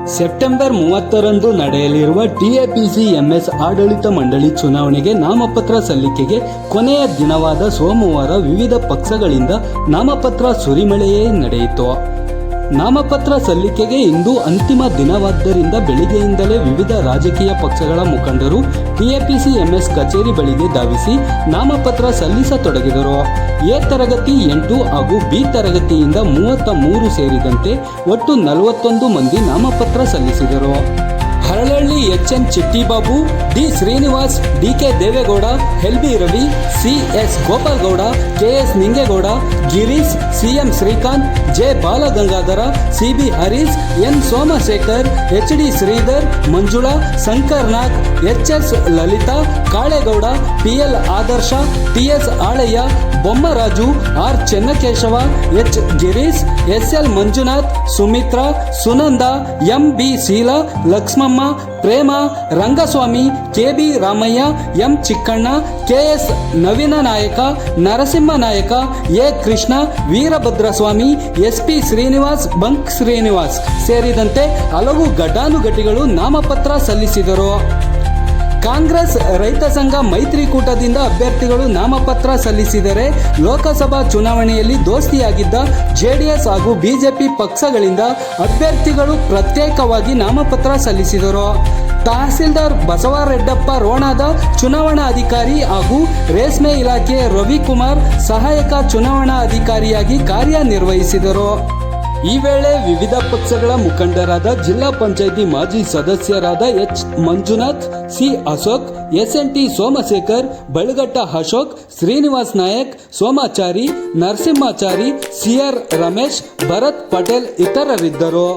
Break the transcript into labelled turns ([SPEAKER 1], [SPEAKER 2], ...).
[SPEAKER 1] September 30ರಂದು ನಡೆಯಲಿರುವ TAPCMS ಆಡಳಿತ ಮಂಡಳಿ ಚುನಾವಣೆಗೆ ನಾಮಪತ್ರ ಸಲ್ಲಿಕೆಗೆ ಕೊನೆಯ ದಿನವಾದ ಸೋಮವಾರ ವಿವಿಧ ಪಕ್ಷಗಳಿಂದ ನಾಮಪತ್ರ ಸುರಿಮಳೆಯೇ ನಡೆಯಿತು. ನಾಮಪತ್ರ ಸಲ್ಲಿಕೆಗೆ ಇಂದು ಅಂತಿಮ ದಿನವಾದ್ದರಿಂದ ಬೆಳಿಗ್ಗೆಯಿಂದಲೇ ವಿವಿಧ ರಾಜಕೀಯ ಪಕ್ಷಗಳ ಮುಖಂಡರು ಟಿಎಪಿಸಿಎಂಎಸ್ ಕಚೇರಿ ಬಳಿಗೆ ಧಾವಿಸಿ ನಾಮಪತ್ರ ಸಲ್ಲಿಸತೊಡಗಿದರು. ಎ ತರಗತಿ 8 ಹಾಗೂ ಬಿ ತರಗತಿಯಿಂದ 33 ಸೇರಿದಂತೆ ಒಟ್ಟು 41 ಮಂದಿ ನಾಮಪತ್ರ ಸಲ್ಲಿಸಿದರು. Haralahalli H N Chittibabu, D Srinivas, D K Devegowda, L B Ravi, C S Gopalgowda, K S Ningegowda, Girish, C M Srikanth, J Balagangadhara, C B Harish, N Somashekar, H D Sridhar, Manjula, Shankar Nag, H S Lalitha, Kalegowda, P L Adarsha, T S Alayya, Bommaraju, R Chennakeshava, H Girish, S L Manjunath, Sumitra, Sunanda, M B Sheela, Lakshmamma, Prema, Rangaswamy, K B Ramaiah, M Chikkanna, K S Naveena Nayaka, Narasimha Nayaka, A Krishna, Veerabhadraswamy, S P Srinivas, bunk Srinivas ಸೇರಿದಂತೆ ಹಲವು ಘಟಾನುಘಟಿಗಳು ನಾಮಪತ್ರ ಸಲ್ಲಿಸಿದರು. ಕಾಂಗ್ರೆಸ್ ರೈತ ಸಂಘ ಮೈತ್ರಿಕೂಟದಿಂದ ಅಭ್ಯರ್ಥಿಗಳು ನಾಮಪತ್ರ ಸಲ್ಲಿಸಿದರೆ, ಲೋಕಸಭಾ ಚುನಾವಣೆಯಲ್ಲಿ ದೋಸ್ತಿಯಾಗಿದ್ದ ಜೆಡಿಎಸ್ ಹಾಗೂ ಬಿಜೆಪಿ ಪಕ್ಷಗಳಿಂದ ಅಭ್ಯರ್ಥಿಗಳು ಪ್ರತ್ಯೇಕವಾಗಿ ನಾಮಪತ್ರ ಸಲ್ಲಿಸಿದರು. ತಹಸೀಲ್ದಾರ್ ಬಸವರೆಡ್ಡಪ್ಪ ರೋಣದ ಚುನಾವಣಾ ಅಧಿಕಾರಿ ಹಾಗೂ ರೇಷ್ಮೆ ಇಲಾಖೆ ರವಿಕುಮಾರ್ ಸಹಾಯಕ ಚುನಾವಣಾ ಅಧಿಕಾರಿಯಾಗಿ ಕಾರ್ಯನಿರ್ವಹಿಸಿದರು. ಈ ವೇಳೆ ವಿವಿಧ ಪಕ್ಷಗಳ ಮುಖಂಡರಾದ ಜಿಲ್ಲಾ ಪಂಚಾಯಿತಿ ಮಾಜಿ ಸದಸ್ಯರಾದ H Manjunath, C Ashok, S N T Somashekar, Balagatta Ashok, Srinivas Nayak, Somachari, Narasimhachari, C R Ramesh, Bharath Patel ಇತರರಿದ್ದರು.